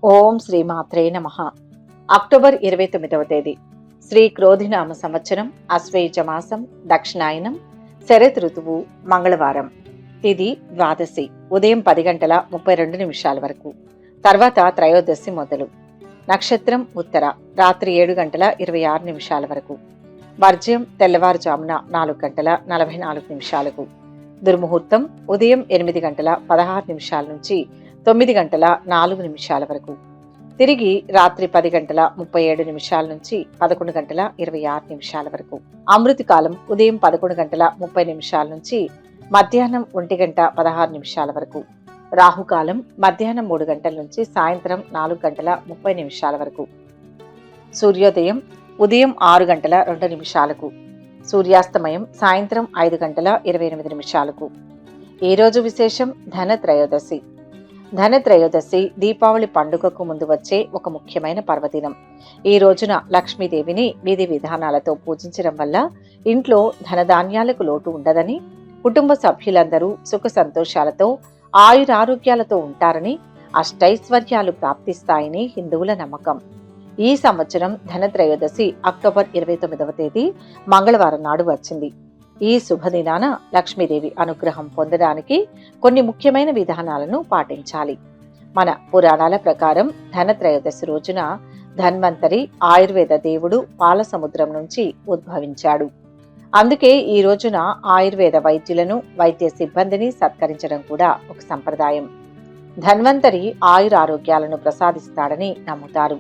ఓం శ్రీ మాత్రే నమః. అక్టోబర్ 29వ తేదీ శ్రీ క్రోధినామ సంవత్సరం, అశ్వయుజ మాసం, దక్షిణాయనం, శరత్ ఋతువు, మంగళవారం. తిథి ద్వాదశి, ఉదయం 10:32 వరకు. తర్వాత త్రయోదశి మొదలు. నక్షత్రం ఉత్తర, రాత్రి 7:26 వరకు. వర్జ్యం తెల్లవారుజామున 4:44. దుర్ముహూర్తం ఉదయం 8:16 నుంచి 9:04 వరకు. తిరిగి రాత్రి 10:37 నుంచి 11:26 వరకు. అమృతి కాలం ఉదయం 11:30 నుంచి మధ్యాహ్నం 1:16 వరకు. రాహుకాలం మధ్యాహ్నం 3 గంటల నుంచి సాయంత్రం 4:30 వరకు. సూర్యోదయం ఉదయం 6:02. సూర్యాస్తమయం సాయంత్రం 5:28. ఈ రోజు విశేషం ధనత్రయోదశి. ధనత్రయోదశి దీపావళి పండుగకు ముందు వచ్చే ఒక ముఖ్యమైన పర్వదినం. ఈ రోజున లక్ష్మీదేవిని విధి విధానాలతో పూజించడం వల్ల ఇంట్లో ధనధాన్యాలకు లోటు ఉండదని, కుటుంబ సభ్యులందరూ సుఖ సంతోషాలతో ఆయురారోగ్యాలతో ఉంటారని, అష్టైశ్వర్యాలు ప్రాప్తిస్తాయని హిందువుల నమ్మకం. ఈ సంవత్సరం ధనత్రయోదశి అక్టోబర్ 29వ తేదీ మంగళవారం నాడు వచ్చింది. ఈ శుభదినాన లక్ష్మీదేవి అనుగ్రహం పొందడానికి కొన్ని ముఖ్యమైన విధానాలను పాటించాలి. మన పురాణాల ప్రకారం ధనత్రయోదశి రోజున ధన్వంతరి ఆయుర్వేద దేవుడు పాలసముద్రం నుంచి ఉద్భవించాడు. అందుకే ఈ రోజున ఆయుర్వేద వైద్యులను, వైద్య సిబ్బందిని సత్కరించడం కూడా ఒక సంప్రదాయం. ధన్వంతరి ఆయురారోగ్యాలను ప్రసాదిస్తాడని నమ్ముతారు.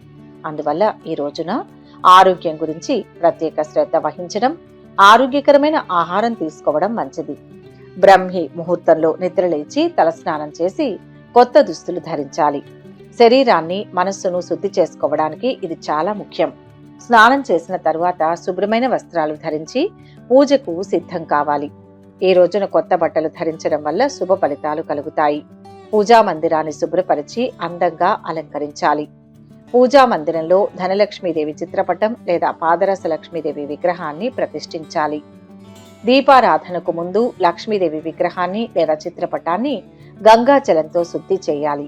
అందువల్ల ఈ రోజున ఆరోగ్యం గురించి ప్రత్యేక శ్రద్ధ వహించడం, ఆరోగ్యకరమైన ఆహారం తీసుకోవడం మంచిది. బ్రహ్మి ముహూర్తంలో నిద్రలేచి తలస్నానం చేసి కొత్త దుస్తులు ధరించాలి. శరీరాన్ని, మనస్సును శుద్ధి చేసుకోవడానికి ఇది చాలా ముఖ్యం. స్నానం చేసిన తరువాత శుభ్రమైన వస్త్రాలు ధరించి పూజకు సిద్ధం కావాలి. ఈ రోజున కొత్త బట్టలు ధరించడం వల్ల శుభ ఫలితాలు కలుగుతాయి. పూజా మందిరాన్ని శుభ్రపరిచి అందంగా అలంకరించాలి. పూజా మందిరంలో ధనలక్ష్మీదేవి చిత్రపటం లేదా పాదరస లక్ష్మీదేవి విగ్రహాన్ని ప్రతిష్ఠించాలి. దీపారాధనకు ముందు లక్ష్మీదేవి విగ్రహాన్ని లేదా చిత్రపటాన్ని గంగాజలంతో శుద్ధి చేయాలి.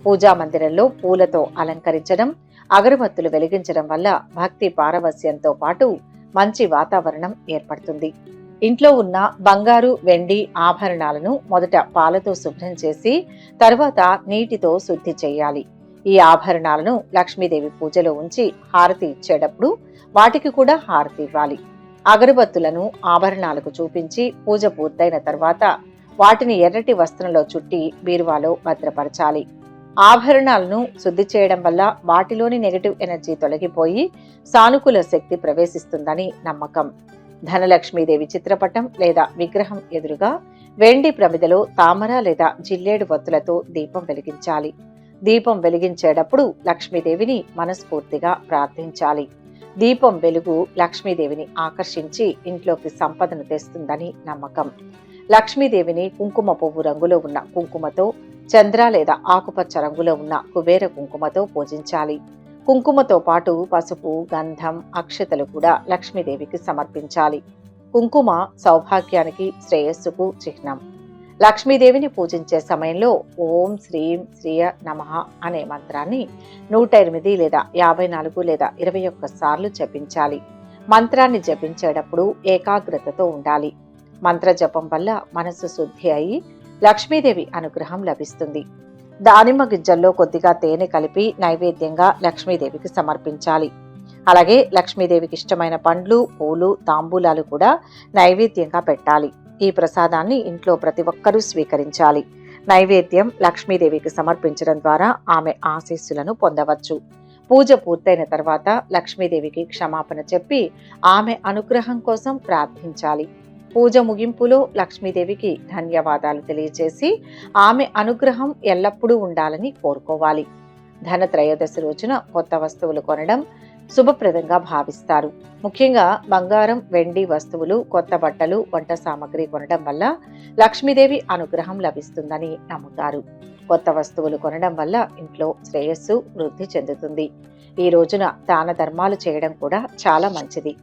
పూజా మందిరంలో పూలతో అలంకరించడం, అగరబత్తులు వెలిగించడం వల్ల భక్తి పారవస్యంతో పాటు మంచి వాతావరణం ఏర్పడుతుంది. ఇంట్లో ఉన్న బంగారు, వెండి ఆభరణాలను మొదట పాలతో శుభ్రం చేసి తరువాత నీటితో శుద్ధి చేయాలి. ఈ ఆభరణాలను లక్ష్మీదేవి పూజలో ఉంచి హారతి ఇచ్చేటప్పుడు వాటికి కూడా హారతి ఇవ్వాలి. అగరబత్తులను ఆభరణాలకు చూపించి పూజ పూర్తయిన తర్వాత వాటిని ఎర్రటి వస్త్రంలో చుట్టి బీరువాలో భద్రపరచాలి. ఆభరణాలను శుద్ధి చేయడం వల్ల వాటిలోని నెగటివ్ ఎనర్జీ తొలగిపోయి సానుకూల శక్తి ప్రవేశిస్తుందని నమ్మకం. ధనలక్ష్మీదేవి చిత్రపటం లేదా విగ్రహం ఎదురుగా వెండి ప్రమిదలో తామర లేదా జిల్లేడు వత్తులతో దీపం వెలిగించాలి. దీపం వెలిగించేటప్పుడు లక్ష్మీదేవిని మనస్ఫూర్తిగా ప్రార్థించాలి. దీపం వెలుగు లక్ష్మీదేవిని ఆకర్షించి ఇంట్లోకి సంపదను తెస్తుందని నమ్మకం. లక్ష్మీదేవిని కుంకుమ పువ్వు రంగులో ఉన్న కుంకుమతో, చంద్ర లేదా ఆకుపచ్చ రంగులో ఉన్న కుబేర కుంకుమతో పూజించాలి. కుంకుమతో పాటు పసుపు, గంధం, అక్షతలు కూడా లక్ష్మీదేవికి సమర్పించాలి. కుంకుమ సౌభాగ్యానికి, శ్రేయస్సుకు చిహ్నం. లక్ష్మీదేవిని పూజించే సమయంలో ఓం శ్రీం శ్రీయ నమః అనే మంత్రాన్ని 108 లేదా 54 లేదా 21 సార్లు జపించాలి. మంత్రాన్ని జపించేటప్పుడు ఏకాగ్రతతో ఉండాలి. మంత్ర జపం వల్ల మనస్సు శుద్ధి అయి లక్ష్మీదేవి అనుగ్రహం లభిస్తుంది. దానిమ్మ గింజల్లో కొద్దిగా తేనె కలిపి నైవేద్యంగా లక్ష్మీదేవికి సమర్పించాలి. అలాగే లక్ష్మీదేవికి ఇష్టమైన పండ్లు, పూలు, తాంబూలాలు కూడా నైవేద్యంగా పెట్టాలి. ఈ ప్రసాదాన్ని ఇంట్లో ప్రతి ఒక్కరూ స్వీకరించాలి. నైవేద్యం లక్ష్మీదేవికి సమర్పించడం ద్వారా ఆమె ఆశీస్సులను పొందవచ్చు. పూజ పూర్తయిన తర్వాత లక్ష్మీదేవికి క్షమాపణ చెప్పి ఆమె అనుగ్రహం కోసం ప్రార్థించాలి. పూజ ముగింపులో లక్ష్మీదేవికి ధన్యవాదాలు తెలియజేసి ఆమె అనుగ్రహం ఎల్లప్పుడూ ఉండాలని కోరుకోవాలి. ధనత్రయోదశి రోజున కొత్త వస్తువులు కొనడం శుభప్రదంగా భావిస్తారు. ముఖ్యంగా బంగారం, వెండి వస్తువులు, కొత్త బట్టలు, వంట సామాగ్రి కొనడం వల్ల లక్ష్మీదేవి అనుగ్రహం లభిస్తుందని నమ్ముతారు. కొత్త వస్తువులు కొనడం వల్ల ఇంట్లో శ్రేయస్సు వృద్ధి చెందుతుంది. ఈ రోజున దాన ధర్మాలు చేయడం కూడా చాలా మంచిది.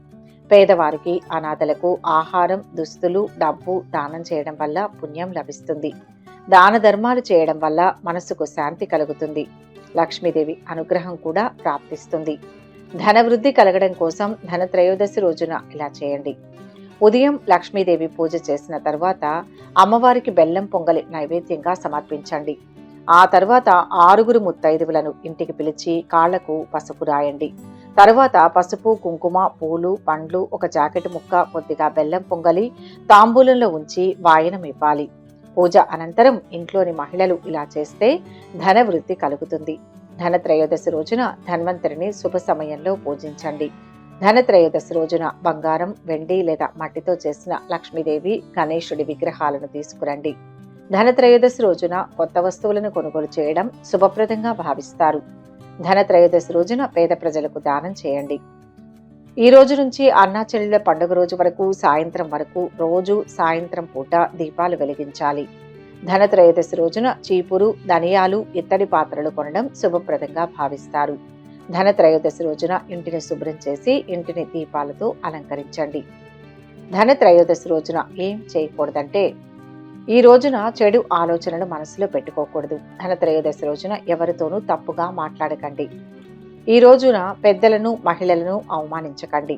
పేదవారికి, అనాథలకు ఆహారం, దుస్తులు, డబ్బు దానం చేయడం వల్ల పుణ్యం లభిస్తుంది. దాన ధర్మాలు చేయడం వల్ల మనసుకు శాంతి కలుగుతుంది. లక్ష్మీదేవి అనుగ్రహం కూడా ప్రాప్తిస్తుంది. ధనవృద్ధి కలగడం కోసం ధనత్రయోదశి రోజున ఇలా చేయండి. ఉదయం లక్ష్మీదేవి పూజ చేసిన తర్వాత అమ్మవారికి బెల్లం పొంగలి నైవేద్యంగా సమర్పించండి. ఆ తర్వాత 6 ముత్తైదువులను ఇంటికి పిలిచి కాళ్లకు పసుపు రాయండి. తరువాత పసుపు, కుంకుమ, పూలు, పండ్లు, ఒక జాకెట్ ముక్క, కొద్దిగా బెల్లం పొంగలి తాంబూలంలో ఉంచి వాయనం ఇవ్వాలి. పూజ అనంతరం ఇంట్లోని మహిళలు ఇలా చేస్తే ధనవృద్ధి కలుగుతుంది. ధనత్రయోదశి రోజున ధన్వంతరిని శుభ సమయంలో పూజించండి. ధనత్రయోదశి రోజున బంగారం, వెండి లేదా మట్టితో చేసిన లక్ష్మీదేవి, గణేశుడి విగ్రహాలను తీసుకురండి. ధనత్రయోదశి రోజున కొత్త వస్తువులను కొనుగోలు చేయడం శుభప్రదంగా భావిస్తారు. ధనత్రయోదశి రోజున పేద ప్రజలకు దానం చేయండి. ఈ రోజు నుంచి అన్నాచెల్లెళ్ల పండుగ రోజు వరకు సాయంత్రం వరకు రోజు సాయంత్రం పూట దీపాలు వెలిగించాలి. ధనత్రయోదశి రోజున చీపురు, ధనియాలు, ఇత్తడి పాత్రలు కొనడం శుభప్రదంగా భావిస్తారు. ధనత్రయోదశి రోజున ఇంటిని శుభ్రం చేసి ఇంటిని దీపాలతో అలంకరించండి. ధనత్రయోదశి రోజున ఏం చేయకూడదంటే, ఈ రోజున చెడు ఆలోచనలు మనసులో పెట్టుకోకూడదు. ధనత్రయోదశి రోజున ఎవరితోనూ తప్పుగా మాట్లాడకండి. ఈ రోజున పెద్దలను, మహిళలను అవమానించకండి.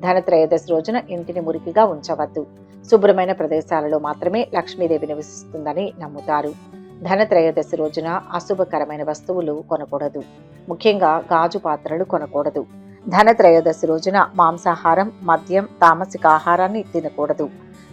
ధనత్రయోదశి రోజున ఇంటిని మురికిగా ఉంచవద్దు. శుభ్రమైన ప్రదేశాలలో మాత్రమే లక్ష్మీదేవి నివసిస్తుందని నమ్ముతారు. ధనత్రయోదశి రోజున అశుభకరమైన వస్తువులు కొనకూడదు. ముఖ్యంగా గాజు పాత్రలు కొనకూడదు. ధనత్రయోదశి రోజున మాంసాహారం, మద్యం, తామసిక ఆహారాన్ని తినకూడదు.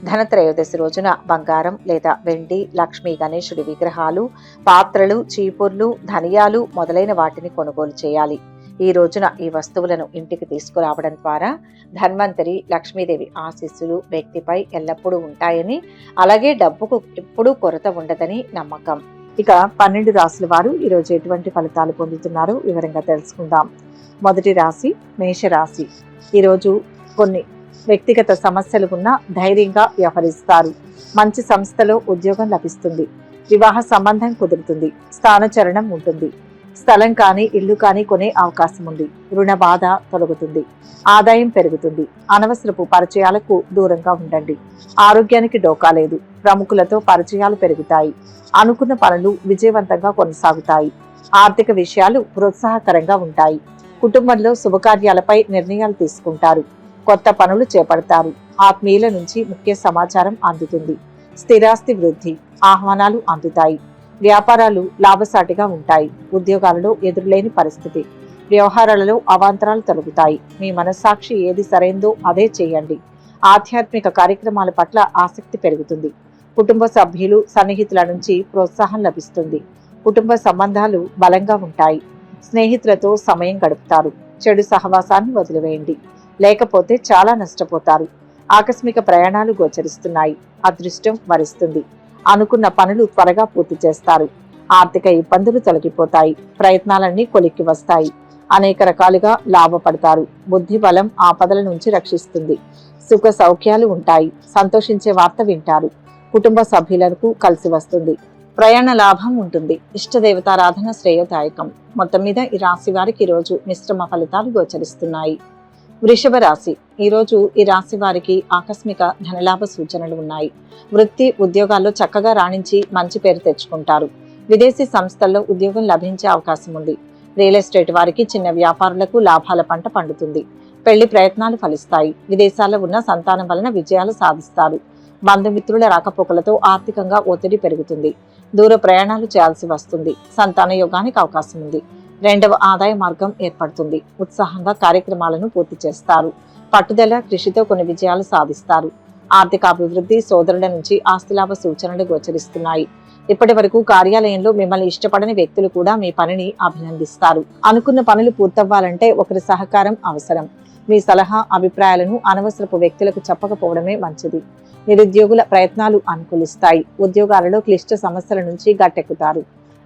ధనత్రయోదశి రోజున బంగారం లేదా వెండి, లక్ష్మీ గణేశుడి విగ్రహాలు, పాత్రలు, చీపుర్లు, ధనియాలు మొదలైన వాటిని కొనుగోలు చేయాలి. ఈ రోజున ఈ వస్తువులను ఇంటికి తీసుకురావడం ద్వారా ధన్వంతరి, లక్ష్మీదేవి ఆశీస్సులు వ్యక్తిపై ఎల్లప్పుడూ ఉంటాయని, అలాగే డబ్బుకు ఎప్పుడూ కొరత ఉండదని నమ్మకం. ఇక 12 రాశుల వారు ఈరోజు ఎటువంటి ఫలితాలు పొందుతున్నారో వివరంగా తెలుసుకుందాం. మొదటి రాశి మేషరాశి. ఈరోజు కొన్ని వ్యక్తిగత సమస్యలు ఉన్నా ధైర్యంగా వ్యవహరిస్తారు. మంచి సంస్థలో ఉద్యోగం లభిస్తుంది. వివాహ సంబంధం కుదురుతుంది. స్థానచలనం ఉంటుంది. స్థలం కానీ ఇల్లు కానీ కొనే అవకాశం ఉంది. రుణ బాధ తొలగుతుంది. ఆదాయం పెరుగుతుంది. అనవసరపు పరిచయాలకు దూరంగా ఉండండి. ఆరోగ్యానికి డోకా లేదు. ప్రముఖులతో పరిచయాలు పెరుగుతాయి. అనుకున్న పనులు విజయవంతంగా కొనసాగుతాయి. ఆర్థిక విషయాలు ప్రోత్సాహకరంగా ఉంటాయి. కుటుంబంలో శుభకార్యాలపై నిర్ణయాలు తీసుకుంటారు. కొత్త పనులు చేపడతారు. ఆత్మీయుల నుంచి ముఖ్య సమాచారం అందుతుంది. స్థిరాస్తి వృద్ధి, ఆహ్వానాలు అందుతాయి. వ్యాపారాలు లాభసాటిగా ఉంటాయి. ఉద్యోగాలలో ఎదురులేని పరిస్థితి. వ్యవహారాలలో అవాంతరాలు తొలగుతాయి. మీ మనస్సాక్షి ఏది సరైందో అదే చేయండి. ఆధ్యాత్మిక కార్యక్రమాల పట్ల ఆసక్తి పెరుగుతుంది. కుటుంబ సభ్యులు, సన్నిహితుల నుంచి ప్రోత్సాహం లభిస్తుంది. కుటుంబ సంబంధాలు బలంగా ఉంటాయి. స్నేహితులతో సమయం గడుపుతారు. చెడు సహవాసాన్ని వదిలివేయండి, లేకపోతే చాలా నష్టపోతారు. ఆకస్మిక ప్రయాణాలు గోచరిస్తున్నాయి. అదృష్టం వరిస్తుంది. అనుకున్న పనులు త్వరగా పూర్తి చేస్తారు. ఆర్థిక ఇబ్బందులు తొలగిపోతాయి. ప్రయత్నాలన్నీ కొలిక్కి వస్తాయి. అనేక రకాలుగా లాభపడతారు. బుద్ధి బలం ఆపదల నుంచి రక్షిస్తుంది. సుఖ సౌఖ్యాలు ఉంటాయి. సంతోషించే వార్త వింటారు. కుటుంబ సభ్యులకు కలిసి వస్తుంది. ప్రయాణ లాభం ఉంటుంది. ఇష్టదేవతారాధన శ్రేయోదాయకం. మొత్తం మీద ఈ రాశి వారికి ఈరోజు మిశ్రమ ఫలితాలు గోచరిస్తున్నాయి. వృషభ రాశి. ఈరోజు ఈ రాశి వారికి ఆకస్మిక ధనలాభ సూచనలు ఉన్నాయి. వృత్తి, ఉద్యోగాల్లో చక్కగా రాణించి మంచి పేరు తెచ్చుకుంటారు. విదేశీ సంస్థల్లో ఉద్యోగం లభించే అవకాశం ఉంది. రియల్ ఎస్టేట్ వారికి, చిన్న వ్యాపారులకు లాభాల పంట పండుతుంది. పెళ్లి ప్రయత్నాలు ఫలిస్తాయి. విదేశాల్లో ఉన్న సంతానం వలన విజయాలు సాధిస్తారు. బంధుమిత్రుల రాకపోకలతో ఆర్థికంగా ఒత్తిడి పెరుగుతుంది. దూర ప్రయాణాలు చేయాల్సి వస్తుంది. సంతాన యోగానికి అవకాశం ఉంది. రెండవ ఆదాయ మార్గం ఏర్పడుతుంది. ఉత్సాహంగా కార్యక్రమాలను పూర్తి చేస్తారు. పట్టుదల, కృషితో కొన్ని విజయాలు సాధిస్తారు. ఆర్థిక అభివృద్ధి, సోదరుల నుంచి ఆస్తిలాభ సూచనలు గోచరిస్తున్నాయి. ఇప్పటి వరకు కార్యాలయంలో మిమ్మల్ని ఇష్టపడని వ్యక్తులు కూడా మీ పనిని అభినందిస్తారు. అనుకున్న పనులు పూర్తవ్వాలంటే ఒకరి సహకారం అవసరం. మీ సలహా, అభిప్రాయాలను అనవసరపు వ్యక్తులకు చెప్పకపోవడమే మంచిది. నిరుద్యోగుల ప్రయత్నాలు అనుకూలిస్తాయి. ఉద్యోగాలలో క్లిష్ట సమస్యల నుంచి గట్టెక్కుతారు.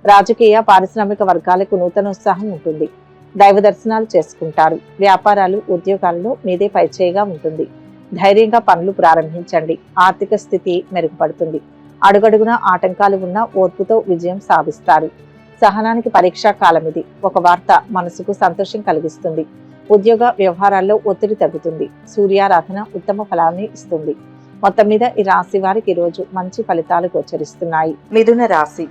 రాజకీయ, పారిశ్రామిక వర్గాలకు నూతనోత్సాహం ఉంటుంది. దైవ దర్శనాలు చేసుకుంటారు. వ్యాపారాలు, ఉద్యోగాలలో మీదే పైచేయిగా ఉంటుంది. ధైర్యంగా పనులు ప్రారంభించండి. ఆర్థిక స్థితి మెరుగుపడుతుంది. అడుగడుగున ఆటంకాలు ఉన్న ఓర్పుతో విజయం సాధిస్తారు. సహనానికి పరీక్షా కాలం ఇది. ఒక వార్త మనసుకు సంతోషం కలిగిస్తుంది. ఉద్యోగ వ్యవహారాల్లో ఒత్తిడి తగ్గుతుంది. సూర్యారాధన ఉత్తమ ఫలాన్ని ఇస్తుంది. మొత్తం మీద ఈ రాశి వారికి ఈరోజు మంచి ఫలితాలు గోచరిస్తున్నాయి. మిథున రాశి.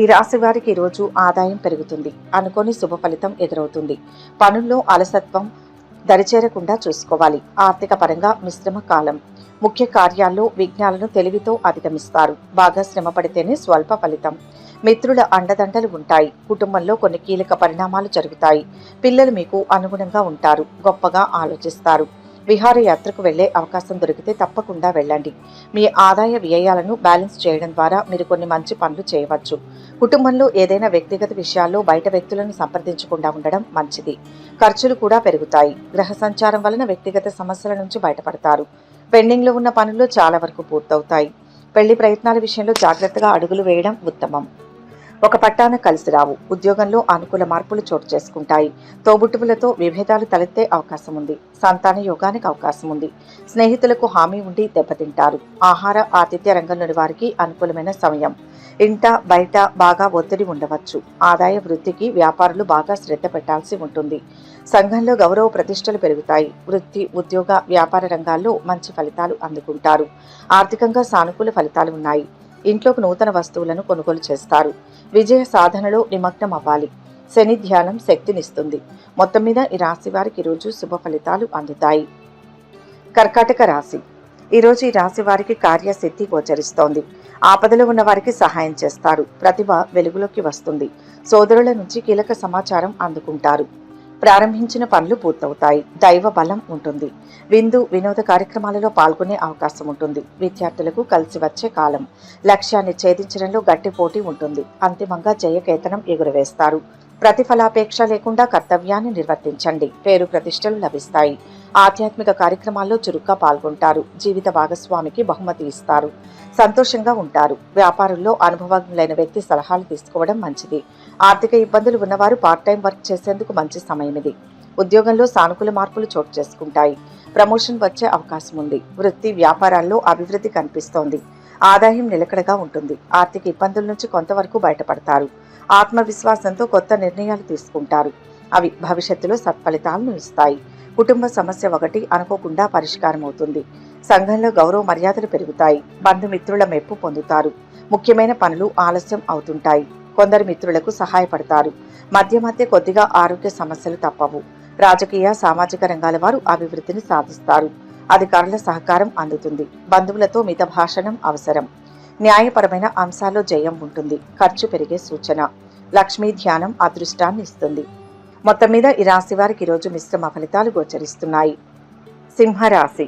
ఈ రాశి వారికి ఈరోజు ఆదాయం పెరుగుతుంది. అనుకోని శుభ ఫలితం ఎదురవుతుంది. పనుల్లో అలసత్వం దరిచేరకుండా చూసుకోవాలి. ఆర్థిక పరంగా మిశ్రమ కాలం. ముఖ్య కార్యాల్లో విఘ్నాలను తెలివితో అధిగమిస్తారు. బాగా శ్రమ పడితేనే స్వల్ప ఫలితం. మిత్రుల అండదండలు ఉంటాయి. కుటుంబంలో కొన్ని కీలక పరిణామాలు జరుగుతాయి. పిల్లలు మీకు అనుగుణంగా ఉంటారు. గొప్పగా ఆలోచిస్తారు. విహారయాత్రకు వెళ్లే అవకాశం దొరికితే తప్పకుండా వెళ్ళండి. మీ ఆదాయ వ్యయాలను బ్యాలెన్స్ చేయడం ద్వారా మీరు కొన్ని మంచి పనులు చేయవచ్చు. కుటుంబంలో ఏదైనా వ్యక్తిగత విషయాల్లో బయట వ్యక్తులను సంప్రదించకుండా ఉండడం మంచిది. ఖర్చులు కూడా పెరుగుతాయి. గ్రహ సంచారం వలన వ్యక్తిగత సమస్యల నుంచి బయటపడతారు. పెండింగ్లో ఉన్న పనులు చాలా వరకు పూర్తవుతాయి. పెళ్లి ప్రయత్నాల విషయంలో జాగ్రత్తగా అడుగులు వేయడం ఉత్తమం. ఒక పట్టాన కలిసి రావు. ఉద్యోగంలో అనుకూల మార్పులు చోటు చేసుకుంటాయి. తోబుట్టువులతో విభేదాలు తలెత్తే అవకాశం ఉంది. సంతాన యోగానికి అవకాశం ఉంది. స్నేహితులకు హామీ ఉండి దెబ్బతింటారు. ఆహార ఆతిథ్య రంగంలోని వారికి అనుకూలమైన సమయం. ఇంట బయట బాగా ఒత్తిడి ఉండవచ్చు. ఆదాయ వృద్ధికి వ్యాపారులు బాగా శ్రద్ధ పెట్టాల్సి ఉంటుంది. సంఘంలో గౌరవ ప్రతిష్టలు పెరుగుతాయి. వృత్తి, ఉద్యోగ, వ్యాపార రంగాల్లో మంచి ఫలితాలు అందుకుంటారు. ఆర్థికంగా సానుకూల ఫలితాలు ఉన్నాయి. ఇంట్లోకి నూతన వస్తువులను కొనుగోలు చేస్తారు. విజయ సాధనలో నిమగ్నం అవ్వాలి. శని ధ్యానం శక్తినిస్తుంది. మొత్తం మీద ఈ రాశి వారికి ఈరోజు శుభ ఫలితాలు అందుతాయి. కర్కాటక రాశి. ఈరోజు ఈ రాశి వారికి కార్యసిద్ధి గోచరిస్తోంది. ఆపదలో ఉన్న వారికి సహాయం చేస్తారు. ప్రతిభ వెలుగులోకి వస్తుంది. సోదరుల నుంచి కీలక సమాచారం అందుకుంటారు. ప్రారంభించిన పనులు పూర్తవుతాయి. దైవ బలం ఉంటుంది. విందు వినోద కార్యక్రమాలలో పాల్గొనే అవకాశం ఉంటుంది. విద్యార్థులకు కలిసి వచ్చే కాలం. లక్ష్యాన్ని ఛేదించడంలో గట్టి పోటీ ఉంటుంది. అంతిమంగా జయకేతనం ఎగురవేస్తారు. ప్రతిఫలాపేక్ష లేకుండా కర్తవ్యాన్ని నిర్వర్తించండి. పేరు ప్రతిష్టలు లభిస్తాయి. ఆధ్యాత్మిక కార్యక్రమాల్లో చురుగ్గా పాల్గొంటారు. జీవిత భాగస్వామికి బహుమతి ఇస్తారు. సంతోషంగా ఉంటారు. వ్యాపారుల్లో అనుభవజ్ఞులైన వ్యక్తి సలహాలు తీసుకోవడం మంచిది. ఆర్థిక ఇబ్బందులు ఉన్నవారు పార్ట్ టైం వర్క్ చేసేందుకు మంచి సమయం ఇది. ఉద్యోగంలో సానుకూల మార్పులు చోటు చేసుకుంటాయి. ప్రమోషన్ వచ్చే అవకాశం ఉంది. వృత్తి వ్యాపారాల్లో అభివృద్ధి కనిపిస్తోంది. ఆదాయం నిలకడగా ఉంటుంది. ఆర్థిక ఇబ్బందుల నుంచి కొంతవరకు బయటపడతారు. ఆత్మవిశ్వాసంతో కొత్త నిర్ణయాలు తీసుకుంటారు. అవి భవిష్యత్తులో సత్ఫలితాలను ఇస్తాయి. కుటుంబ సమస్య ఒకటి అనుకోకుండా పరిష్కారం అవుతుంది. సంఘంలో గౌరవ మర్యాదలు పెరుగుతాయి. బంధుమిత్రుల మెప్పు పొందుతారు. ముఖ్యమైన పనులు ఆలస్యం అవుతుంటాయి. కొందరు మిత్రులకు సహాయపడతారు. మధ్య మధ్య కొద్దిగా ఆరోగ్య సమస్యలు తప్పవు. రాజకీయ సామాజిక రంగాల వారు అభివృద్ధిని సాధిస్తారు. అధికారుల సహకారం అందుతుంది. బంధువులతో మిత భాషణం అవసరం. న్యాయపరమైన అంశాల్లో జయం ఉంటుంది. ఖర్చు పెరిగే సూచన. లక్ష్మీ ధ్యానం అదృష్టాన్ని ఇస్తుంది. మొత్తం మీద ఈ రాశి వారికి ఈరోజు మిశ్రమ ఫలితాలు గోచరిస్తున్నాయి. సింహరాశి.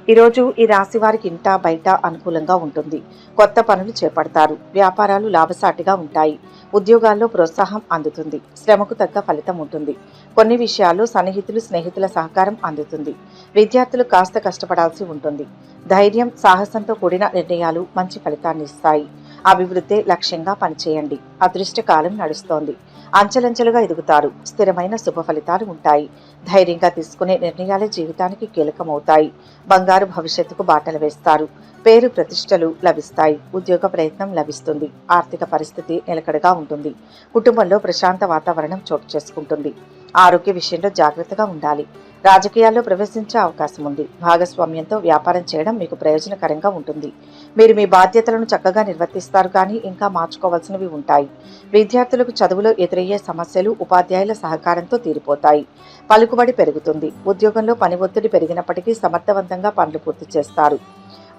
ఈరోజు ఈ రాశి వారికి ఇంటా బయట అనుకూలంగా ఉంటుంది. కొత్త పనులు చేపడతారు. వ్యాపారాలు లాభసాటిగా ఉంటాయి. ఉద్యోగాల్లో ప్రోత్సాహం అందుతుంది. శ్రమకు తగ్గ ఫలితం ఉంటుంది. కొన్ని విషయాల్లో సన్నిహితులు స్నేహితుల సహకారం అందుతుంది. విద్యార్థులు కాస్త కష్టపడాల్సి ఉంటుంది. ధైర్యం సాహసంతో కూడిన నిర్ణయాలు మంచి ఫలితాన్ని ఇస్తాయి. అభివృద్ధి లక్ష్యంగా పనిచేయండి. అదృష్టకాలం నడుస్తోంది. అంచెలంచెలుగా ఎదుగుతారు. స్థిరమైన శుభ ఫలితాలు ఉంటాయి. ధైర్యంగా తీసుకునే నిర్ణయాలే జీవితానికి కీలకమవుతాయి. బంగారు భవిష్యత్తుకు బాటలు వేస్తారు. పేరు ప్రతిష్టలు లభిస్తాయి. ఉద్యోగ ప్రయత్నం లభిస్తుంది. ఆర్థిక పరిస్థితి నిలకడగా ఉంటుంది. కుటుంబంలో ప్రశాంత వాతావరణం చోటు చేసుకుంటుంది. ఆరోగ్య విషయంలో జాగ్రత్తగా ఉండాలి. రాజకీయాల్లో ప్రవేశించే అవకాశం ఉంది. భాగస్వామ్యంతో వ్యాపారం చేయడం మీకు ప్రయోజనకరంగా ఉంటుంది. మీరు మీ బాధ్యతలను చక్కగా నిర్వర్తిస్తారు, కానీ ఇంకా మార్చుకోవాల్సినవి ఉంటాయి. విద్యార్థులకు చదువులో ఎదురయ్యే సమస్యలు ఉపాధ్యాయుల సహకారంతో తీరిపోతాయి. పలుకుబడి పెరుగుతుంది. ఉద్యోగంలో పని ఒత్తిడి పెరిగినప్పటికీ సమర్థవంతంగా పనులు పూర్తి చేస్తారు.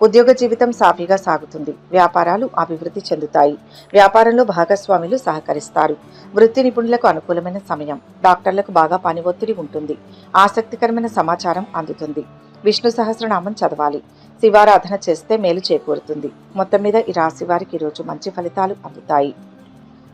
ఉద్యోగ జీవితం సాఫీగా సాగుతుంది. వ్యాపారాలు అభివృద్ధి చెందుతాయి. వ్యాపారంలో భాగస్వాములు సహకరిస్తారు. వృత్తి నిపుణులకు అనుకూలమైన సమయం. డాక్టర్లకు బాగా పని ఒత్తిడి ఉంటుంది. ఆసక్తికరమైన సమాచారం అందుతుంది. విష్ణు సహస్రనామం చదవాలి. శివారాధన చేస్తే మేలు చేకూరుతుంది. మొత్తం మీద ఈ రాశి వారికి ఈరోజు మంచి ఫలితాలు అందుతాయి.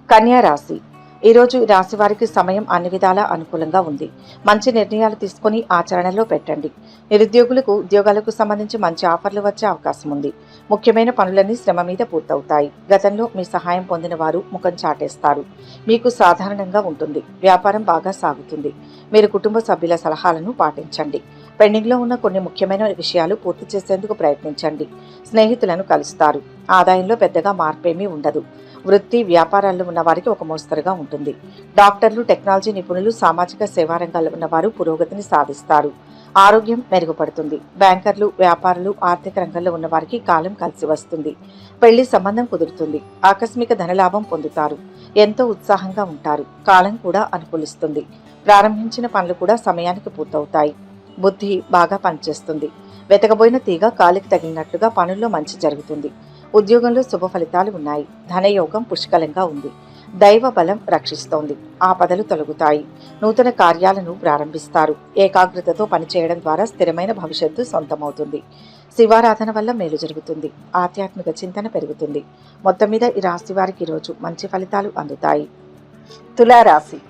కన్యా రాశి. ఈరోజు ఈ రాశి వారికి సమయం అన్ని విధాలా అనుకూలంగా ఉంది. మంచి నిర్ణయాలు తీసుకుని ఆచరణలో పెట్టండి. నిరుద్యోగులకు ఉద్యోగాలకు సంబంధించి మంచి ఆఫర్లు వచ్చే అవకాశం ఉంది. ముఖ్యమైన పనులన్నీ శ్రమ మీద పూర్తవుతాయి. గతంలో మీ సహాయం పొందిన వారు ముఖం చాటేస్తారు. మీకు సాధారణంగా ఉంటుంది. వ్యాపారం బాగా సాగుతుంది. మీరు కుటుంబ సభ్యుల సలహాలను పాటించండి. పెండింగ్లో ఉన్న కొన్ని ముఖ్యమైన విషయాలు పూర్తి చేసేందుకు ప్రయత్నించండి. స్నేహితులను కలుస్తారు. ఆదాయంలో పెద్దగా మార్పేమీ ఉండదు. వృత్తి వ్యాపారాల్లో ఉన్న వారికి ఒక మోస్తరుగా ఉంటుంది. డాక్టర్లు, టెక్నాలజీ నిపుణులు, సామాజిక సేవా రంగాల్లో ఉన్నవారు పురోగతిని సాధిస్తారు. ఆరోగ్యం మెరుగుపడుతుంది. బ్యాంకర్లు, వ్యాపారులు, ఆర్థిక రంగంలో ఉన్న వారికి కాలం కలిసి వస్తుంది. పెళ్లి సంబంధం కుదురుతుంది. ఆకస్మిక ధనలాభం పొందుతారు. ఎంతో ఉత్సాహంగా ఉంటారు. కాలం కూడా అనుకూలిస్తుంది. ప్రారంభించిన పనులు కూడా సమయానికి పూర్తవుతాయి. బుద్ధి బాగా పనిచేస్తుంది. వెతకబోయిన తీగ కాలికి తగిలినట్లుగా పనుల్లో మంచి జరుగుతుంది. ఉద్యోగంలో శుభ ఫలితాలు ఉన్నాయి. ధనయోగం పుష్కలంగా ఉంది. దైవ బలం రక్షిస్తోంది. ఆపదలు తొలగుతాయి. నూతన కార్యాలను ప్రారంభిస్తారు. ఏకాగ్రతతో పనిచేయడం ద్వారా స్థిరమైన భవిష్యత్తు సొంతమవుతుంది. శివారాధన వల్ల మేలు జరుగుతుంది. ఆధ్యాత్మిక చింతన పెరుగుతుంది. మొత్తం మీద ఈ రాశి వారికి ఈరోజు మంచి ఫలితాలు అందుతాయి. తులారాశి.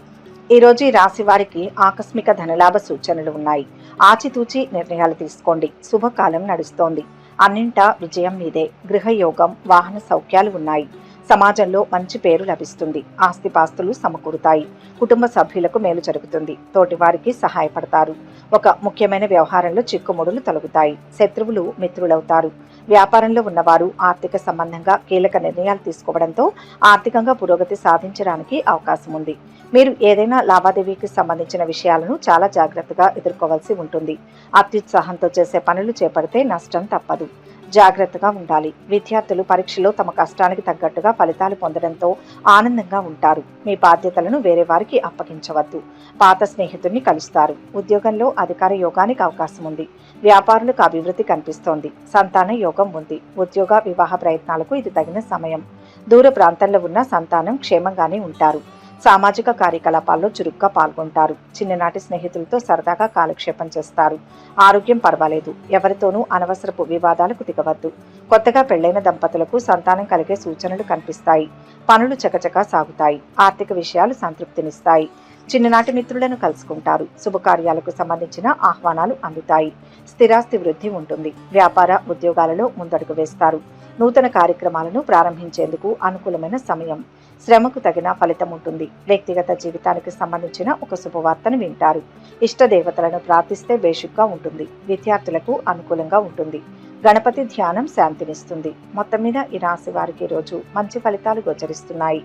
ఈరోజు ఈ రాశి వారికి ఆకస్మిక ధనలాభ సూచనలు ఉన్నాయి. ఆచితూచి నిర్ణయాలు తీసుకోండి. శుభకాలం నడుస్తోంది. అన్నింటా విజయం మీదే. గృహయోగం, వాహన సౌఖ్యాలు ఉన్నాయి. సమాజంలో మంచి పేరు లభిస్తుంది. ఆస్తిపాస్తులు సమకూరుతాయి. కుటుంబ సభ్యులకు మేలు జరుగుతుంది. తోటివారికి సహాయపడతారు. ఒక ముఖ్యమైన వ్యవహారంలో చిక్కుముడులు తొలగుతాయి. శత్రువులు మిత్రులవుతారు. వ్యాపారంలో ఉన్నవారు ఆర్థిక సంబంధంగా కీలక నిర్ణయాలు తీసుకోవడంతో ఆర్థికంగా పురోగతి సాధించడానికి అవకాశం ఉంది. మీరు ఏదైనా లావాదేవీకి సంబంధించిన విషయాలను చాలా జాగ్రత్తగా ఎదుర్కోవాల్సి ఉంటుంది. అత్యుత్సాహంతో చేసే పనులు చేపడితే నష్టం తప్పదు. జాగ్రత్తగా ఉండాలి. విద్యార్థులు పరీక్షలో తమ కష్టానికి తగ్గట్టుగా ఫలితాలు పొందడంతో ఆనందంగా ఉంటారు. మీ బాధ్యతలను వేరే వారికి అప్పగించవద్దు. పాత స్నేహితుడిని కలుస్తారు. ఉద్యోగంలో అధికార యోగానికి అవకాశం ఉంది. వ్యాపారులకు అభివృద్ధి కనిపిస్తోంది. సంతాన యోగం ఉంది. ఉద్యోగ వివాహ ప్రయత్నాలకు ఇది తగిన సమయం. దూర ప్రాంతంలో ఉన్న సంతానం క్షేమంగానే ఉంటారు. సామాజిక కార్యకలాపాల్లో చురుగ్గా పాల్గొంటారు. చిన్ననాటి స్నేహితులతో సరదాగా కాలక్షేపం చేస్తారు. ఆరోగ్యం పర్వాలేదు. ఎవరితోనూ అనవసరపు వివాదాలకు దిగవద్దు. కొత్తగా పెళ్లైన దంపతులకు సంతానం కలిగే సూచనలు కనిపిస్తాయి. పనులు చకచకా సాగుతాయి. ఆర్థిక విషయాలు సంతృప్తినిస్తాయి. చిన్ననాటి మిత్రులను కలుసుకుంటారు. శుభకార్యాలకు సంబంధించిన ఆహ్వానాలు అందుతాయి. స్థిరాస్తి వృద్ధి ఉంటుంది. వ్యాపార ఉద్యోగాలలో ముందడుగు వేస్తారు. నూతన కార్యక్రమాలను ప్రారంభించేందుకు అనుకూలమైన సమయం. శ్రమకు తగిన ఫలితం ఉంటుంది. వ్యక్తిగత జీవితానికి సంబంధించిన ఒక శుభవార్తను వింటారు. ఇష్టదేవతలను ప్రార్థిస్తే బేషుగ్గా ఉంటుంది. విద్యార్థులకు అనుకూలంగా ఉంటుంది. గణపతి ధ్యానం శాంతినిస్తుంది. మొత్తం మీద ఈ రాశి వారికి రోజు మంచి ఫలితాలు గోచరిస్తున్నాయి.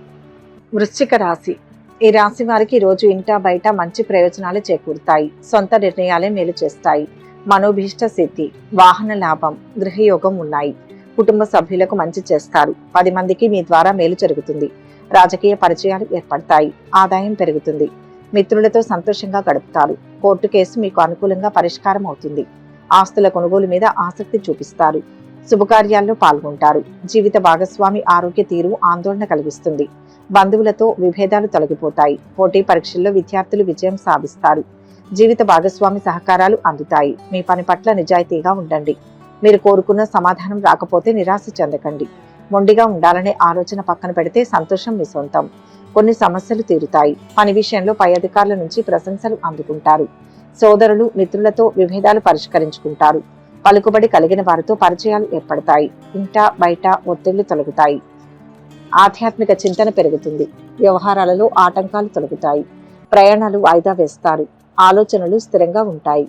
వృశ్చిక రాశి. ఈ రాశి వారికి రోజు ఇంటా బయట మంచి ప్రయోజనాలు చేకూరుతాయి. సొంత నిర్ణయాలే మేలు చేస్తాయి. మనోభీష్ట సిద్ధి, వాహన లాభం, గృహయోగం ఉన్నాయి. కుటుంబ సభ్యులకు మంచి చేస్తారు. 10 మందికి మీ ద్వారా మేలు జరుగుతుంది. రాజకీయ పరిచయాలు ఏర్పడతాయి. ఆదాయం పెరుగుతుంది. మిత్రులతో సంతోషంగా గడుపుతారు. కోర్టు కేసు మీకు అనుకూలంగా పరిష్కారం అవుతుంది. ఆస్తుల కొనుగోలు మీద ఆసక్తి చూపిస్తారు. శుభకార్యాల్లో పాల్గొంటారు. జీవిత భాగస్వామి ఆరోగ్య తీరు ఆందోళన కలిగిస్తుంది. బంధువులతో విభేదాలు తొలగిపోతాయి. పోటీ పరీక్షల్లో విద్యార్థులు విజయం సాధిస్తారు. జీవిత భాగస్వామి సహకారాలు అందుతాయి. మీ పని పట్ల నిజాయితీగా ఉండండి. మీరు కోరుకున్న సమాధానం రాకపోతే నిరాశ చెందకండి. మొండిగా ఉండాలనే ఆలోచన పక్కన పెడితే సంతోషం మీ సొంతం. కొన్ని సమస్యలు తీరుతాయి. పని విషయంలో పై అధికారుల నుంచి ప్రశంసలు అందుకుంటారు. సోదరులు, మిత్రులతో విభేదాలు పరిష్కరించుకుంటారు. పలుకుబడి కలిగిన వారితో పరిచయాలు ఏర్పడతాయి. ఇంట బయట ఒత్తిళ్లు తొలగుతాయి. ఆధ్యాత్మిక చింతన పెరుగుతుంది. వ్యవహారాలలో ఆటంకాలు తొలగుతాయి. ప్రయాణాలు వాయిదా వేస్తారు. ఆలోచనలు స్థిరంగా ఉంటాయి.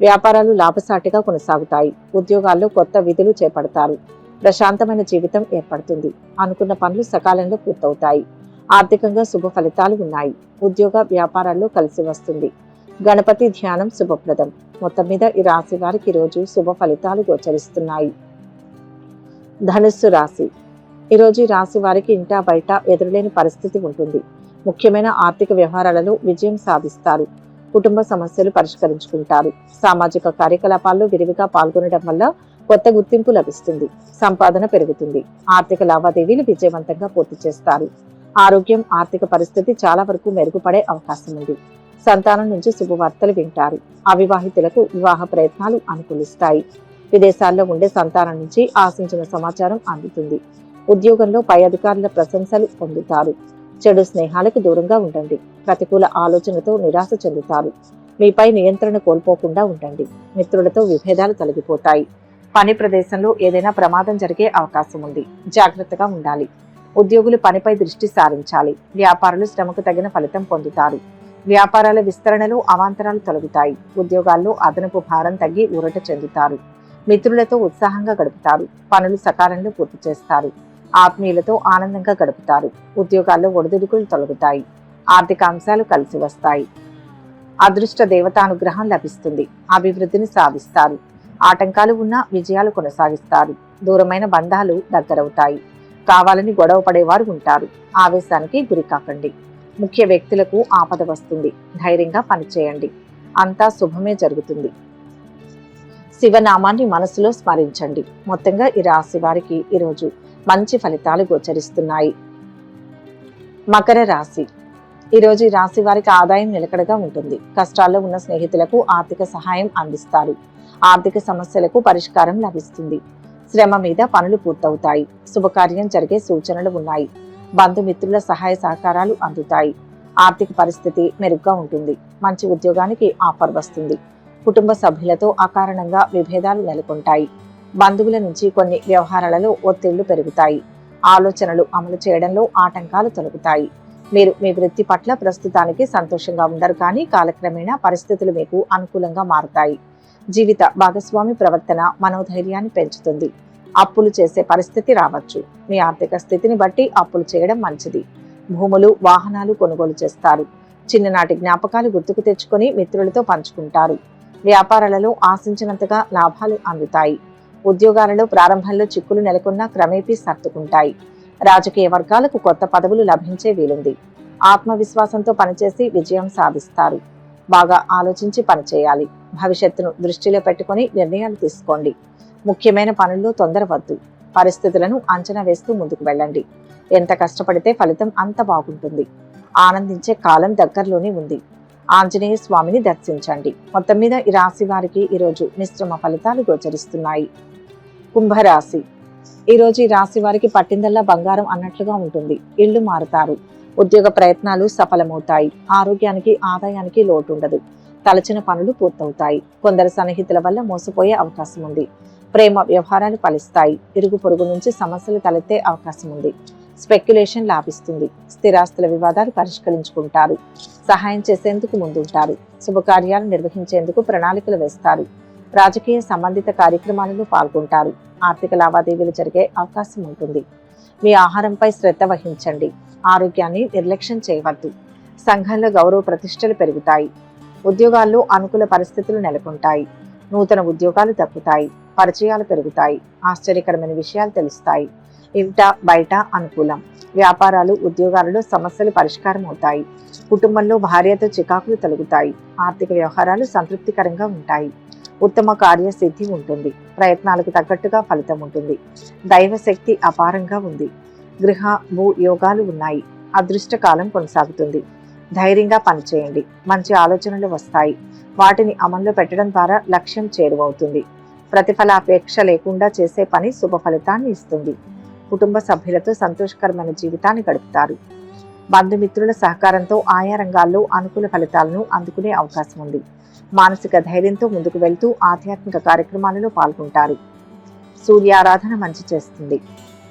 వ్యాపారాలు లాభసాటిగా కొనసాగుతాయి. ఉద్యోగాల్లో కొత్త విధులు చేపడతారు. ప్రశాంతమైన జీవితం ఏర్పడుతుంది. అనుకున్న పనులు సకాలంలో పూర్తవుతాయి. ఆర్థికంగా శుభ ఫలితాలు ఉన్నాయి. ఉద్యోగ వ్యాపారాల్లో కలిసి వస్తుంది. గణపతి ధ్యానం శుభప్రదం. మొత్తం మీద ఈ రాశి వారికి రోజు శుభ ఫలితాలు గోచరిస్తున్నాయి. ధనుస్సు రాశి. ఈరోజు ఈ రాశి వారికి ఇంటా బయట ఎదురులేని పరిస్థితి ఉంటుంది. ముఖ్యమైన ఆర్థిక వ్యవహారాలలో విజయం సాధిస్తారు. కుటుంబ సమస్యలు పరిష్కరించుకుంటారు. సామాజిక కార్యకలాపాల్లో విరివిగా పాల్గొనడం వల్ల కొత్త గుర్తింపు లభిస్తుంది. సంపాదన పెరుగుతుంది. ఆర్థిక లావాదేవీలు విజయవంతంగా పూర్తి చేస్తారు. ఆరోగ్యం, ఆర్థిక పరిస్థితి చాలా వరకు మెరుగుపడే అవకాశం ఉంది. సంతానం నుంచి శుభవార్తలు వింటారు. అవివాహితులకు వివాహ ప్రయత్నాలు అనుకూలిస్తాయి. విదేశాల్లో ఉండే సంతానం నుంచి ఆశించిన సమాచారం అందుతుంది. ఉద్యోగంలో పై అధికారుల ప్రశంసలు పొందుతారు. చెడు స్నేహాలకు దూరంగా ఉండండి. ప్రతికూల ఆలోచనతో నిరాశ చెందుతారు. మీపై నియంత్రణ కోల్పోకుండా ఉండండి. మిత్రులతో విభేదాలు తొలగిపోతాయి. పని ప్రదేశంలో ఏదైనా ప్రమాదం జరిగే అవకాశం ఉంది. జాగ్రత్తగా ఉండాలి. ఉద్యోగులు పనిపై దృష్టి సారించాలి. వ్యాపారులు శ్రమకు తగిన ఫలితం పొందుతారు. వ్యాపారాల విస్తరణలో అవాంతరాలు తొలగుతాయి. ఉద్యోగాల్లో అదనపు భారం తగ్గి ఊరట చెందుతారు. మిత్రులతో ఉత్సాహంగా గడుపుతారు. పనులు సకాలంలో పూర్తి చేస్తారు. ఆత్మీయులతో ఆనందంగా గడుపుతారు. ఉద్యోగాల్లో ఒడిదుడుకులు తొలగుతాయి. ఆర్థిక అంశాలు కలిసి వస్తాయి. అదృష్ట దేవతానుగ్రహం లభిస్తుంది. అభివృద్ధిని సాధిస్తారు. ఆటంకాలు ఉన్నా విజయాలు కొనసాగిస్తారు. దూరమైన బంధాలు దగ్గరవుతాయి. కావాలని గొడవ పడేవారు ఉంటారు. ఆవేశానికి గురి కాకండి. ముఖ్య వ్యక్తులకు ఆపద వస్తుంది. ధైర్యంగా పనిచేయండి. అంతా శుభమే జరుగుతుంది. శివనామాన్ని మనసులో స్మరించండి. మొత్తంగా ఈ రాశి వారికి ఈరోజు మంచి ఫలితాలు గోచరిస్తున్నాయి. మకర రాశి. ఈరోజు ఈ రాశి వారికి ఆదాయం నిలకడగా ఉంటుంది. కష్టాల్లో ఉన్న స్నేహితులకు ఆర్థిక సహాయం అందిస్తారు. ఆర్థిక సమస్యలకు పరిష్కారం లభిస్తుంది. శ్రమ మీద పనులు పూర్తవుతాయి. శుభకార్యం జరిగే సూచనలు ఉన్నాయి. బంధుమిత్రుల సహాయ సహకారాలు అందుతాయి. ఆర్థిక పరిస్థితి మెరుగ్గా ఉంటుంది. మంచి ఉద్యోగానికి ఆఫర్ వస్తుంది. కుటుంబ సభ్యులతో అకారణంగా విభేదాలు నెలకొంటాయి. బంధువుల నుంచి కొన్ని వ్యవహారాలలో ఒత్తిళ్లు పెరుగుతాయి. ఆలోచనలు అమలు చేయడంలో ఆటంకాలు తొలగుతాయి. మీరు మీ వృత్తి పట్ల ప్రస్తుతానికి సంతోషంగా ఉండరు, కానీ కాలక్రమేణా పరిస్థితులు మీకు అనుకూలంగా మారుతాయి. జీవిత భాగస్వామి ప్రవర్తన మనోధైర్యాన్ని పెంచుతుంది. అప్పులు చేసే పరిస్థితి రావచ్చు. మీ ఆర్థిక స్థితిని బట్టి అప్పులు చేయడం మంచిది. భూములు, వాహనాలు కొనుగోలు చేస్తారు. చిన్ననాటి జ్ఞాపకాలు గుర్తుకు తెచ్చుకొని మిత్రులతో పంచుకుంటారు. వ్యాపారాలలో ఆశించినంతగా లాభాలు అందుతాయి. ఉద్యోగాలలో ప్రారంభంలో చిక్కులు నెలకొన్నా క్రమేపీ సర్దుకుంటాయి. రాజకీయ వర్గాలకు కొత్త పదవులు లభించే వీలుంది. ఆత్మవిశ్వాసంతో పనిచేసి విజయం సాధిస్తారు. బాగా ఆలోచించి పనిచేయాలి. భవిష్యత్తును దృష్టిలో పెట్టుకొని నిర్ణయాలు తీసుకోండి. ముఖ్యమైన పనుల్లో తొందరవద్దు. పరిస్థితులను అంచనా వేస్తూ ముందుకు వెళ్ళండి. ఎంత కష్టపడితే ఫలితం అంత బాగుంటుంది. ఆనందించే కాలం దగ్గరలోనే ఉంది. ఆంజనేయ స్వామిని దర్శించండి. మొత్తం మీద ఈ రాశి వారికి ఈరోజు మిశ్రమ ఫలితాలు గోచరిస్తున్నాయి. కుంభరాశి. ఈరోజు ఈ రాశి వారికి పట్టిందల్లా బంగారం అన్నట్లుగా ఉంటుంది. ఇళ్లు మారుతారు. ఉద్యోగ ప్రయత్నాలు సఫలమవుతాయి. ఆరోగ్యానికి, ఆదాయానికి లోటు ఉండదు. తలచిన పనులు పూర్తవుతాయి. కొందరు సన్నిహితుల వల్ల మోసపోయే అవకాశం ఉంది. ప్రేమ వ్యవహారాలు ఫలిస్తాయి. ఇరుగు పొరుగు నుంచి సమస్యలు తలెత్తే అవకాశం ఉంది. స్పెక్యులేషన్ లాభిస్తుంది. స్థిరాస్తుల వివాదాలు పరిష్కరించుకుంటారు. సహాయం చేసేందుకు ముందుంటారు. శుభకార్యాలు నిర్వహించేందుకు ప్రణాళికలు వేస్తారు. రాజకీయ సంబంధిత కార్యక్రమాలలో పాల్గొంటారు. ఆర్థిక లావాదేవీలు జరిగే అవకాశం ఉంటుంది. మీ ఆహారంపై శ్రద్ధ వహించండి. ఆరోగ్యాన్ని నిర్లక్ష్యం చేయవద్దు. సంఘంలో గౌరవ ప్రతిష్టలు పెరుగుతాయి. ఉద్యోగాల్లో అనుకూల పరిస్థితులు నెలకొంటాయి. నూతన ఉద్యోగాలు దక్కుతాయి. పరిచయాలు పెరుగుతాయి. ఆశ్చర్యకరమైన విషయాలు తెలుస్తాయి. ఇంట బయట అనుకూలం. వ్యాపారాలు, ఉద్యోగాలలో సమస్యలు పరిష్కారం అవుతాయి. కుటుంబంలో భార్యతో చికాకులు తొలగుతాయి. ఆర్థిక వ్యవహారాలు సంతృప్తికరంగా ఉంటాయి. ఉత్తమ కార్యసిద్ధి ఉంటుంది. ప్రయత్నాలకు తగ్గట్టుగా ఫలితం ఉంటుంది. దైవశక్తి అపారంగా ఉంది. గృహ, భూ యోగాలు ఉన్నాయి. అదృష్ట కాలం కొనసాగుతుంది. ధైర్యంగా పనిచేయండి. మంచి ఆలోచనలు వస్తాయి. వాటిని అమల్లో పెట్టడం ద్వారా లక్ష్యం చేరువవుతుంది. ప్రతిఫలాపేక్ష లేకుండా చేసే పని శుభ ఫలితాన్ని ఇస్తుంది. కుటుంబ సభ్యులతో సంతోషకరమైన జీవితాన్ని గడుపుతారు. బంధుమిత్రుల సహకారంతో ఆయా రంగాల్లో అనుకూల ఫలితాలను అందుకునే అవకాశం ఉంది. మానసిక ధైర్యంతో ముందుకు వెళ్తూ ఆధ్యాత్మిక కార్యక్రమాలలో పాల్గొంటారు. సూర్యారాధన మంచి చేస్తుంది.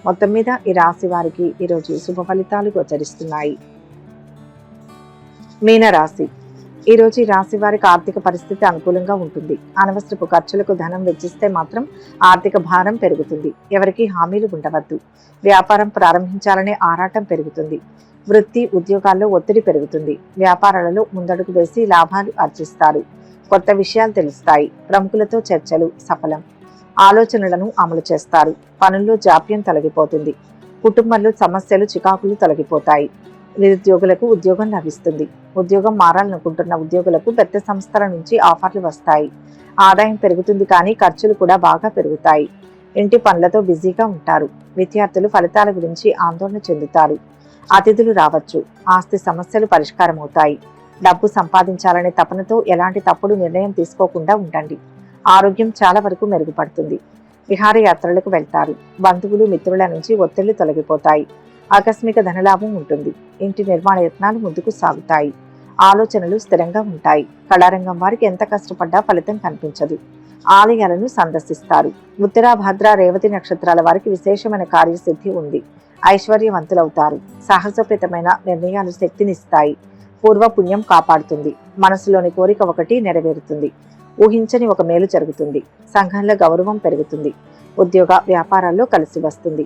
మొత్తం మీద ఈ రాశి వారికి ఈరోజు శుభ ఫలితాలు గోచరిస్తున్నాయి. మీనరాశి. ఈరోజు ఈ రాశి వారికి ఆర్థిక పరిస్థితి అనుకూలంగా ఉంటుంది. అనవసరపు ఖర్చులకు ధనం వెచ్చిస్తే మాత్రం ఆర్థిక భారం పెరుగుతుంది. ఎవరికి హామీలు ఉండవద్దు. వ్యాపారం ప్రారంభించాలనే ఆరాటం పెరుగుతుంది. వృత్తి, ఉద్యోగాల్లో ఒత్తిడి పెరుగుతుంది. వ్యాపారాలలో ముందడుగు వేసి లాభాలు ఆర్జిస్తారు. కొత్త విషయాలు తెలుస్తాయి. ప్రముఖులతో చర్చలు సఫలం. ఆలోచనలను అమలు చేస్తారు. పనుల్లో జాప్యం తొలగిపోతుంది. కుటుంబంలో సమస్యలు, చికాకులు తొలగిపోతాయి. నిరుద్యోగులకు ఉద్యోగం లభిస్తుంది. ఉద్యోగం మారాలనుకుంటున్న ఉద్యోగులకు పెద్ద సంస్థల నుంచి ఆఫర్లు వస్తాయి. ఆదాయం పెరుగుతుంది, కానీ ఖర్చులు కూడా బాగా పెరుగుతాయి. ఇంటి పనులతో బిజీగా ఉంటారు. విద్యార్థులు ఫలితాల గురించి ఆందోళన చెందుతారు. అతిథులు రావచ్చు. ఆస్తి సమస్యలు పరిష్కారం అవుతాయి. డబ్బు సంపాదించాలనే తపనతో ఎలాంటి తప్పుడు నిర్ణయం తీసుకోకుండా ఉండండి. ఆరోగ్యం చాలా వరకు మెరుగుపడుతుంది. విహారయాత్రలకు వెళ్తారు. బంధువులు, మిత్రుల నుంచి ఒత్తిళ్లు తొలగిపోతాయి. ఆకస్మిక ధనలాభం ఉంటుంది. ఇంటి నిర్మాణ యత్నాలు ముందుకు సాగుతాయి. ఆలోచనలు స్థిరంగా ఉంటాయి. కళారంగం వారికి ఎంత కష్టపడ్డా ఫలితం కనిపించదు. ఆలయాలను సందర్శిస్తారు. ఉత్తర, భద్ర, రేవతి నక్షత్రాల వారికి విశేషమైన కార్యసిద్ధి ఉంది. ఐశ్వర్యవంతులవుతారు. సాహసోపేతమైన నిర్ణయాలు శక్తినిస్తాయి. పూర్వ పుణ్యం కాపాడుతుంది. మనసులోని కోరిక ఒకటి నెరవేరుతుంది. ఊహించని ఒక మేలు జరుగుతుంది. సంఘంలో గౌరవం పెరుగుతుంది. ఉద్యోగ వ్యాపారాల్లో కలిసి వస్తుంది.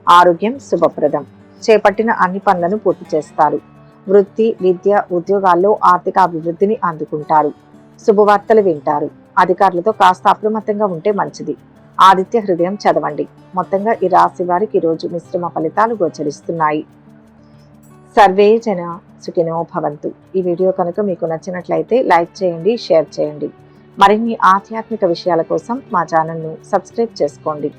ఆరోగ్యం శుభప్రదం. చేపట్టిన అన్ని పనులను పూర్తి చేస్తారు. వృత్తి, విద్య, ఉద్యోగాల్లో ఆర్థిక అభివృద్ధిని అందుకుంటారు. శుభవార్తలు వింటారు. అధికారులతో కాస్త అప్రమత్తంగా ఉంటే మంచిది. ఆదిత్య హృదయం చదవండి. మొత్తంగా ఈ రాశి వారికి ఈరోజు మిశ్రమ ఫలితాలు గోచరిస్తున్నాయి. సర్వే జన సుఖినో భవంతు. ఈ వీడియో కనుక మీకు నచ్చినట్లయితే లైక్ చేయండి, షేర్ చేయండి. మరిన్ని ఆధ్యాత్మిక విషయాల కోసం మా ఛానల్ను సబ్స్క్రైబ్ చేసుకోండి.